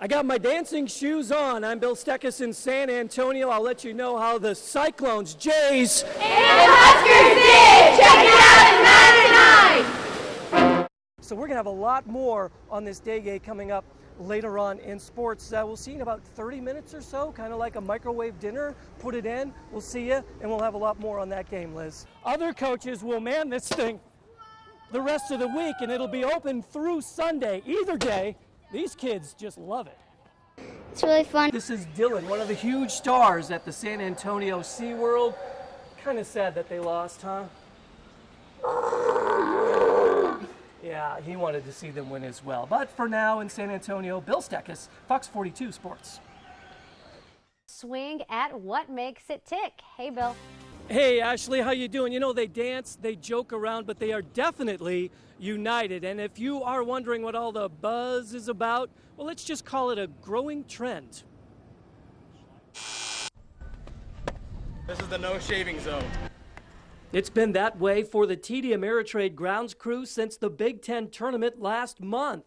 I got my dancing shoes on. I'm Bill Steckis in San Antonio. I'll let you know how the Cyclones, Jays, and Huskers did! Check it out at 9 tonight! So we're going to have a lot more on this day game coming up later on in sports. We'll see you in about 30 minutes or so, kind of like a microwave dinner. Put it in, we'll see you, and we'll have a lot more on that game, Liz. Other coaches will man this thing the rest of the week, and it'll be open through Sunday. Either day, these kids just love it. It's really fun. This is Dylan, one of the huge stars at the San Antonio SeaWorld. Kind of sad that they lost, huh? Yeah, he wanted to see them win as well. But for now in San Antonio, Bill Steckis, Fox 42 Sports. Swing at what makes it tick. Hey, Bill. Hey, Ashley, how you doing? You know, they dance, they joke around, but they are definitely united. And if you are wondering what all the buzz is about, well, let's just call it a growing trend. This is the no shaving zone. It's been that way for the TD Ameritrade grounds crew since the Big Ten tournament last month.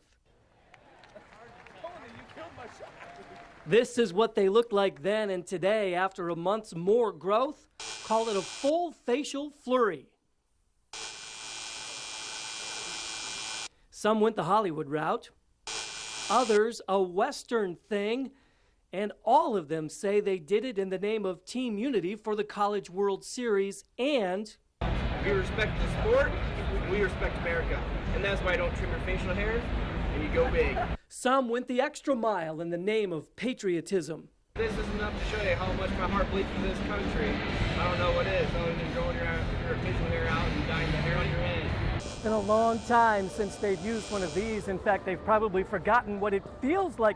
This is what they looked like then, and today, after a month's more growth, call it a full facial flurry. Some went the Hollywood route, others a Western thing, and all of them say they did it in the name of team unity for the College World Series, and We respect the sport, we respect America, and that's why I don't trim your facial hair, and you go big. some went the extra mile in the name of patriotism. This is enough to show you how much my heart bleeds for this country. I don't know what it is, other than growing your facial hair out and dyeing the hair on your head. It's been a long time since they've used one of these. In fact, they've probably forgotten what it feels like.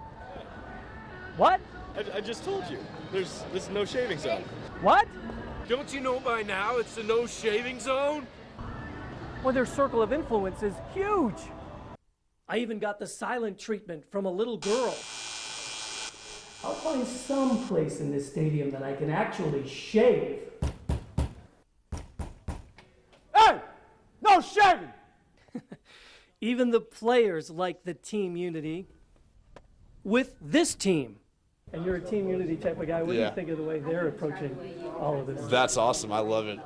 What? I just told you. This is no shaving zone. What? Don't you know by now it's the no shaving zone? Well, their circle of influence is huge. I even got the silent treatment from a little girl. I'll find some place in this stadium that I can actually shave. Hey! No shaving! Even the players like the team unity with this team. And you're a team unity type of guy. What do you think of the way they're approaching all of this? That's awesome. I love it.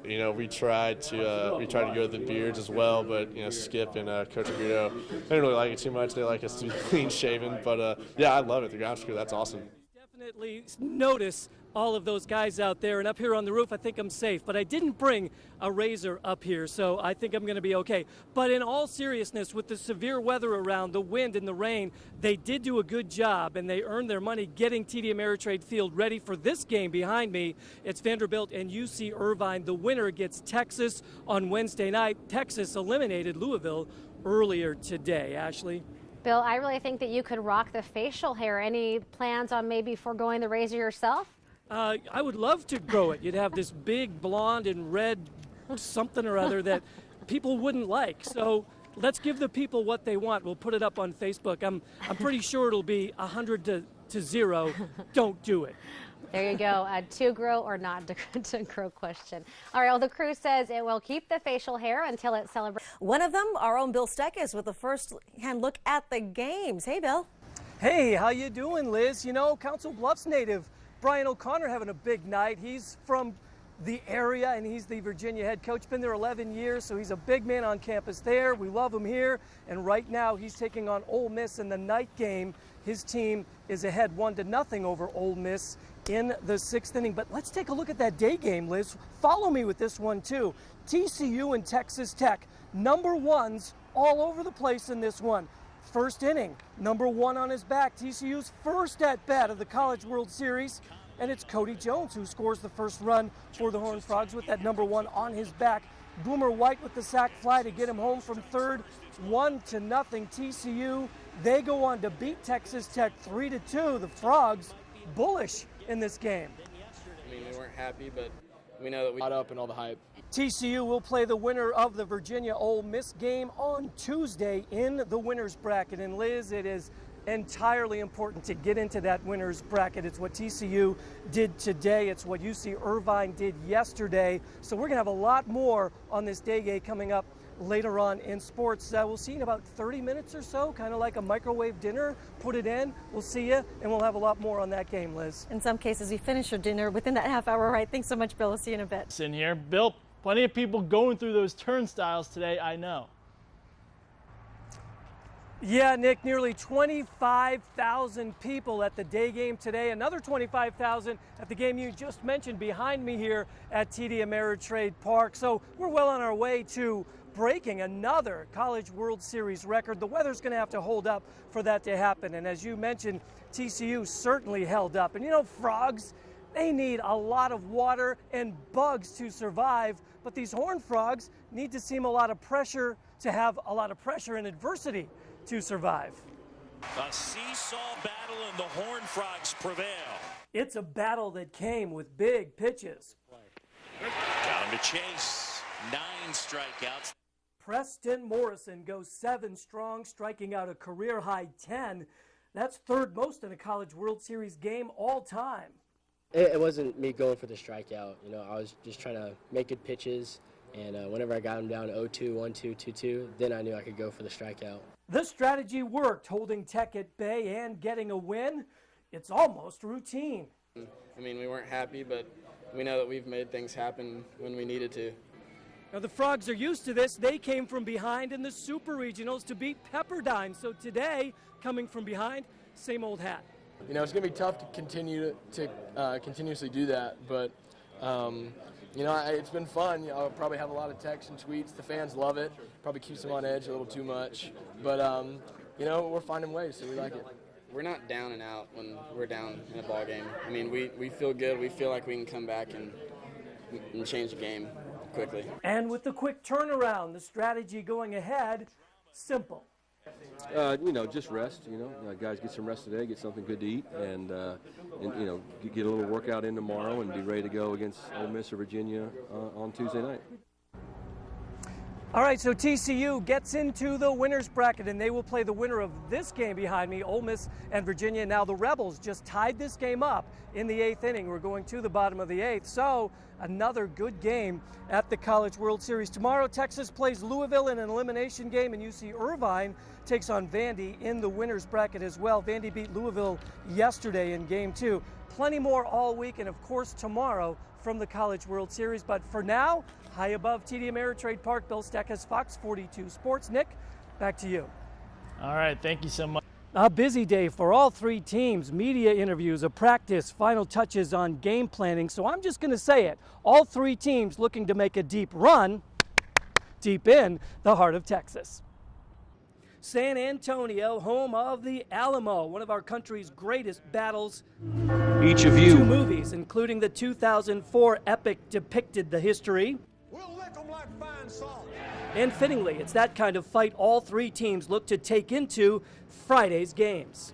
You know, we tried to go with the beards as well, but you know, Skip and Coach Agudo, they didn't really like it too much. They like us to be clean shaven, but yeah, I love it. The ground crew, that's awesome. Definitely notice all of those guys out there, and up here on the roof I think I'm safe, but I didn't bring a razor up here, so I think I'm going to be okay. But in all seriousness, with the severe weather around, the wind and the rain, they did do a good job, and they earned their money getting TD Ameritrade Field ready for this game behind me. It's Vanderbilt and UC Irvine. The winner gets Texas on Wednesday night. Texas eliminated Louisville earlier today. Ashley? Bill, I really think that you could rock the facial hair. Any plans on maybe foregoing the razor yourself? I would love to grow it. You'd have this big blonde and red something or other that people wouldn't like. So let's give the people what they want. We'll put it up on Facebook. I'm pretty sure it'll be 100 to 0. Don't do it. There you go. A to grow or not to grow question. All right, well, the crew says it will keep the facial hair until it celebrates. One of them, our own Bill Steckis, with a first-hand look at the games. Hey, Bill. Hey, how you doing, Liz? You know, Council Bluffs native Brian O'Connor having a big night. He's from the area, and he's the Virginia head coach. Been there 11 years, so he's a big man on campus there. We love him here, and right now he's taking on Ole Miss in the night game. His team is ahead 1-0 over Ole Miss in the 6th inning. But let's take a look at that day game, Liz. Follow me with this one, too. TCU and Texas Tech, number ones all over the place in this one. First inning, number one on his back. TCU's first at-bat of the College World Series, and it's Cody Jones who scores the first run for the Horned Frogs with that number one on his back. Boomer White with the sac fly to get him home from third. 1-0 TCU. They go on to beat Texas Tech 3-2. The Frogs bullish in this game. I mean, we weren't happy, but we know that we got up and all the hype. TCU will play the winner of the Virginia-Ole Miss game on Tuesday in the winner's bracket. And Liz, it is entirely important to get into that winner's bracket. It's what TCU did today. It's what UC Irvine did yesterday. So we're going to have a lot more on this day game coming up later on in sports. We'll see you in about 30 minutes or so, kind of like a microwave dinner. Put it in, we'll see you, and we'll have a lot more on that game, Liz. In some cases, you finish your dinner within that half hour, right? Thanks so much, Bill. We'll see you in a bit. In here, Bill, plenty of people going through those turnstiles today, I know. Yeah, Nick, nearly 25,000 people at the day game today. Another 25,000 at the game you just mentioned behind me here at TD Ameritrade Park. So we're well on our way to breaking another College World Series record. The weather's going to have to hold up for that to happen. And as you mentioned, TCU certainly held up. And you know, frogs, they need a lot of water and bugs to survive. But these horned frogs need to have a lot of pressure and adversity to survive. A seesaw battle and the horned frogs prevail. It's a battle that came with big pitches. Down to chase, 9 strikeouts. Preston Morrison goes 7 strong, striking out a career-high 10. That's third most in a College World Series game all time. It wasn't me going for the strikeout. You know, I was just trying to make good pitches, and whenever I got him down 0-2, 1-2, 2-2, then I knew I could go for the strikeout. The strategy worked, holding Tech at bay and getting a win. It's almost routine. I mean, we weren't happy, but we know that we've made things happen when we needed to. Now, the Frogs are used to this. They came from behind in the Super Regionals to beat Pepperdine. So today, coming from behind, same old hat. You know, it's going to be tough to continue to continuously do that, but you know, it's been fun. You know, I'll probably have a lot of texts and tweets. The fans love it. Probably keeps them on edge a little too much. But, you know, we're finding ways, so we like it. We're not down and out when we're down in a ball game. I mean, we feel good. We feel like we can come back and change the game quickly. And with the quick turnaround, the strategy going ahead, simple. You know, just rest. You know, guys get some rest today, get something good to eat, and you know, get a little workout in tomorrow, and be ready to go against Ole Miss or Virginia on Tuesday night. All right, so TCU gets into the winner's bracket, and they will play the winner of this game behind me, Ole Miss and Virginia. Now the Rebels just tied this game up in the 8th inning. We're going to the bottom of the 8th, so another good game at the College World Series. Tomorrow, Texas plays Louisville in an elimination game, and UC Irvine takes on Vandy in the winner's bracket as well. Vandy beat Louisville yesterday in Game 2. Plenty more all week, and of course tomorrow from the College World Series. But for now, high above TD Ameritrade Park, Bill Steckis, Fox 42 Sports. Nick, back to you. All right, thank you so much. A busy day for all three teams. Media interviews, a practice, final touches on game planning. So I'm just going to say it. All three teams looking to make a deep run deep in the heart of Texas. San Antonio, home of the Alamo, one of our country's greatest battles. Each of you. 2 movies, including the 2004 epic, depicted the history. We'll lick 'em like fine salt. And fittingly, it's that kind of fight all three teams look to take into Friday's games.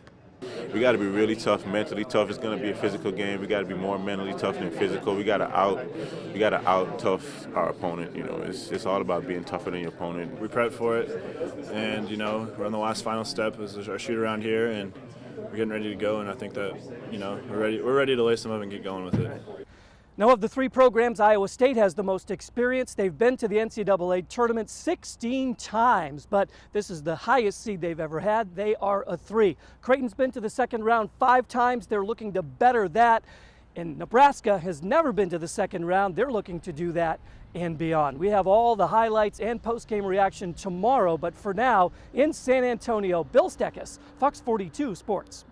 We got to be really tough, mentally tough. It's going to be a physical game. We got to be more mentally tough than physical. We got to out tough our opponent. You know, it's all about being tougher than your opponent. We prepped for it, and you know, we're on the last final step as our shoot around here, and we're getting ready to go. And I think that, you know, we're ready to lace them up and get going with it. Now, of the 3 programs, Iowa State has the most experience. They've been to the NCAA tournament 16 times, but this is the highest seed they've ever had. They are a 3. Creighton's been to the second round 5 times. They're looking to better that. And Nebraska has never been to the second round. They're looking to do that and beyond. We have all the highlights and post-game reaction tomorrow, but for now, in San Antonio, Bill Steckis, Fox 42 Sports.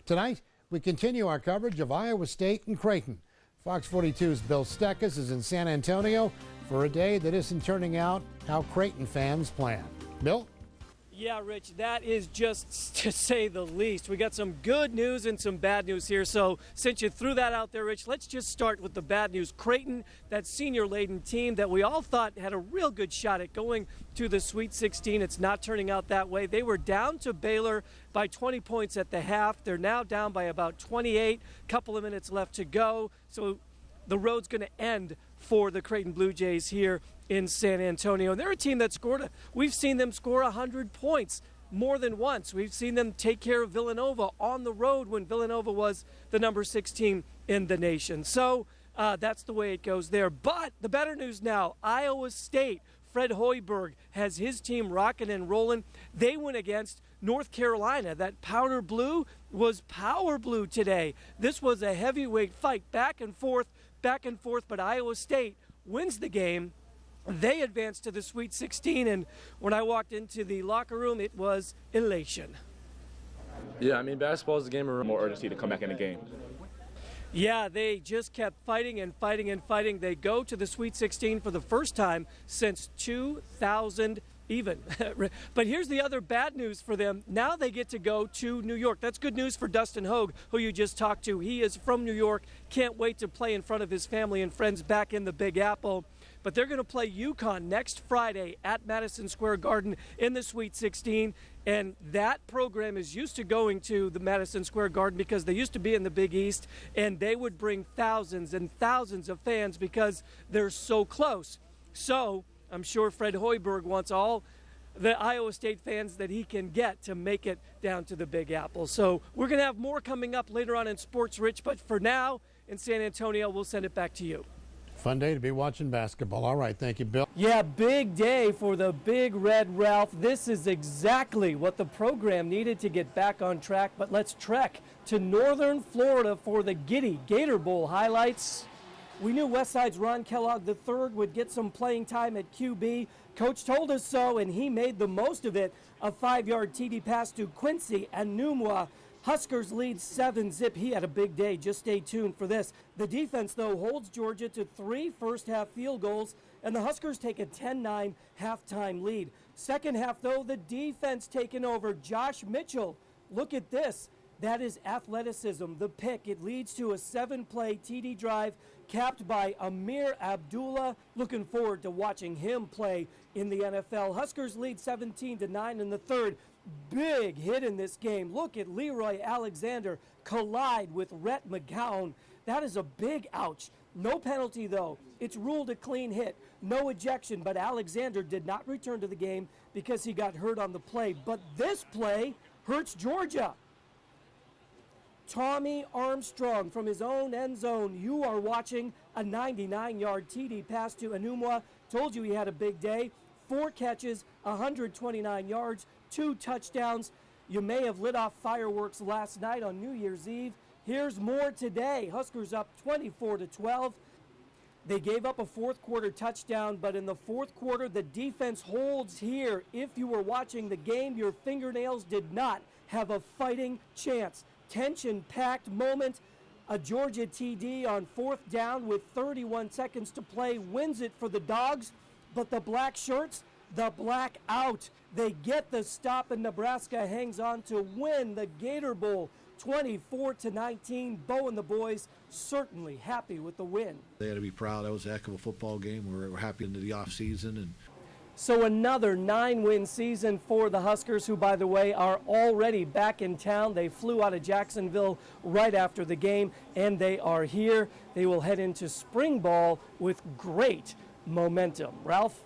Tonight, we continue our coverage of Iowa State and Creighton. Fox 42's Bill Steckis is in San Antonio for a day that isn't turning out how Creighton fans plan. Bill? Yeah, Rich, that is just to say the least. We got some good news and some bad news here. So since you threw that out there, Rich, let's just start with the bad news. Creighton, that senior-laden team that we all thought had a real good shot at going to the Sweet 16. It's not turning out that way. They were down to Baylor by 20 points at the half. They're now down by about 28. Couple of minutes left to go. So the road's going to end for the Creighton Blue Jays here in San Antonio. And they're a team that we've seen them score 100 points more than once. We've seen them take care of Villanova on the road when Villanova was the number 6 team in the nation. So that's the way it goes there. But the better news now, Iowa State Fred Hoiberg has his team rocking and rolling. They went against North Carolina. That powder blue was power blue today. This was a heavyweight fight, back and forth, but Iowa State wins the game. They advanced to the Sweet 16, and when I walked into the locker room, it was elation. Yeah, I mean, basketball is a game of more urgency to come back in the game. Yeah, they just kept fighting and fighting and fighting. They go to the Sweet 16 for the first time since 2000 even. But here's the other bad news for them. Now they get to go to New York. That's good news for Dustin Hogue, who you just talked to. He is from New York. Can't wait to play in front of his family and friends back in the Big Apple. But they're going to play UConn next Friday at Madison Square Garden in the Sweet 16. And that program is used to going to the Madison Square Garden because they used to be in the Big East, and they would bring thousands and thousands of fans because they're so close. So I'm sure Fred Hoiberg wants all the Iowa State fans that he can get to make it down to the Big Apple. So we're going to have more coming up later on in Sports Rich, but for now in San Antonio, we'll send it back to you. Fun day to be watching basketball. All right, thank you, Bill. Yeah, big day for the Big Red Ralph. This is exactly what the program needed to get back on track, but let's trek to northern Florida for the Giddy Gator Bowl highlights. We knew Westside's Ron Kellogg III would get some playing time at QB. Coach told us so, and he made the most of it. A 5-yard TD pass to Quincy Enumwa. Huskers lead 7-zip. He had a big day. Just stay tuned for this. The defense, though, holds Georgia to 3 first-half field goals, and the Huskers take a 10-9 halftime lead. Second half, though, the defense taking over. Josh Mitchell, look at this. That is athleticism. The pick, it leads to a 7-play TD drive capped by Amir Abdullah. Looking forward to watching him play in the NFL. Huskers lead 17-9 in the third. Big hit in this game. Look at Leroy Alexander collide with Rhett McGowan. That is a big ouch. No penalty, though. It's ruled a clean hit. No ejection, but Alexander did not return to the game because he got hurt on the play. But this play hurts Georgia. Tommy Armstrong from his own end zone. You are watching a 99-yard TD pass to Enumwa. Told you he had a big day. 4 catches, 129 yards, 2 touchdowns. You may have lit off fireworks last night on New Year's Eve. Here's more today. Huskers up 24-12. They gave up a fourth quarter touchdown, but in the fourth quarter, the defense holds here. If you were watching the game, your fingernails did not have a fighting chance. Tension-packed moment. A Georgia TD on 4th down with 31 seconds to play wins it for the Dogs, but the black shirts, the black out. They get the stop, and Nebraska hangs on to win the Gator Bowl 24-19. Bo and the boys certainly happy with the win. They had to be proud. That was a heck of a football game. We're happy into the offseason. And so another 9-win season for the Huskers, who, by the way, are already back in town. They flew out of Jacksonville right after the game, and they are here. They will head into spring ball with great momentum. Ralph?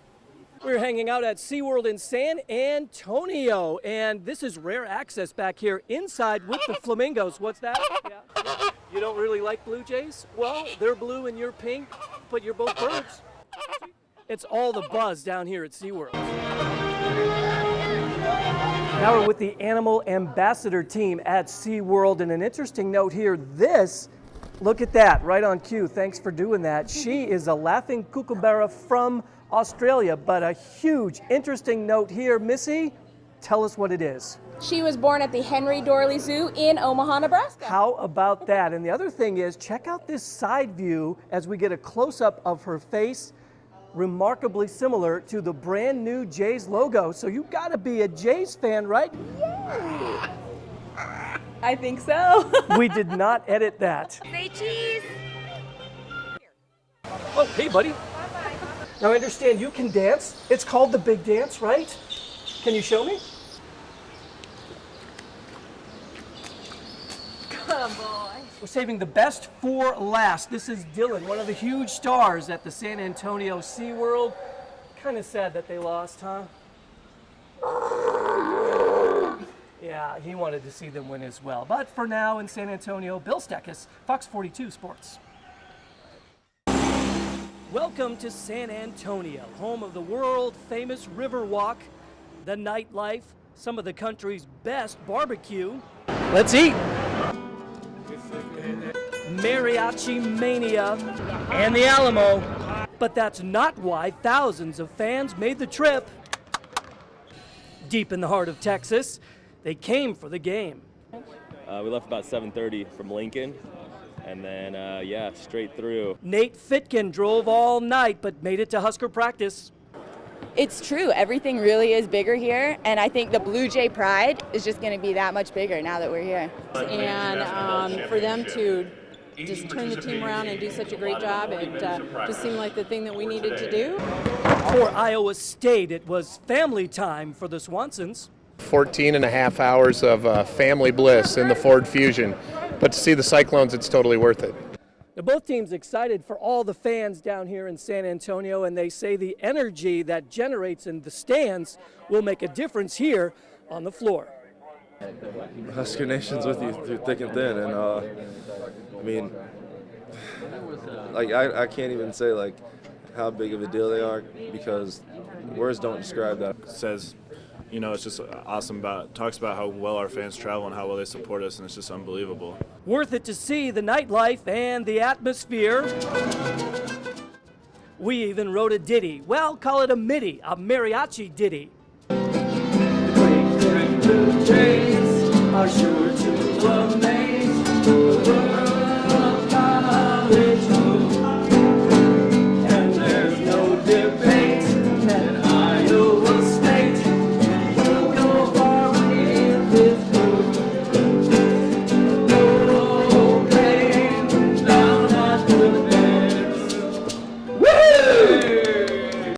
We're hanging out at SeaWorld in San Antonio, and this is rare access back here inside with the flamingos. What's that? Yeah. You don't really like Blue Jays? Well, they're blue and you're pink, but you're both birds. It's all the buzz down here at SeaWorld. Now we're with the Animal Ambassador team at SeaWorld, and an interesting note here, this, look at that, right on cue. Thanks for doing that. She is a laughing kookaburra from Australia, but a huge, interesting note here. Missy, tell us what it is. She was born at the Henry Dorley Zoo in Omaha, Nebraska. How about that? And the other thing is, check out this side view as we get a close-up of her face. Remarkably similar to the brand new Jays logo. So you gotta be a Jays fan, right? Yay! I think so. We did not edit that. Say cheese. Oh, hey, buddy. Now, I understand you can dance. It's called the Big Dance, right? Can you show me? Come boy. We're saving the best for last. This is Dylan, one of the huge stars at the San Antonio SeaWorld. Kind of sad that they lost, huh? Yeah, he wanted to see them win as well. But for now in San Antonio, Bill Steckis, Fox 42 Sports. Welcome to San Antonio, home of the world-famous Riverwalk, the nightlife, some of the country's best barbecue. Let's eat! Mariachi Mania and the Alamo. But that's not why thousands of fans made the trip. Deep in the heart of Texas, they came for the game. We left about 7:30 from Lincoln. And then, yeah, straight through. Nate Fitkin drove all night, but made it to Husker practice. It's true. Everything really is bigger here, and I think the Blue Jay pride is just going to be that much bigger now that we're here. And for them to just turn the team around and do such a great job, it just seemed like the thing that we needed to do. For Iowa State, it was family time for the Swansons. 14 and a half hours of family bliss in the Ford Fusion. But to see the Cyclones, it's totally worth it. Now, both teams excited for all the fans down here in San Antonio, and they say the energy that generates in the stands will make a difference here on the floor. Husker Nation's with you through thick and thin, and I mean, like I can't even say like how big of a deal they are because words don't describe that. It says, you know, it's just awesome talks about how well our fans travel and how well they support us, and it's just unbelievable. Worth it to see the nightlife and the atmosphere. We even wrote a ditty. Well, call it a MIDI, a mariachi ditty. The great Blue Jays are sure to love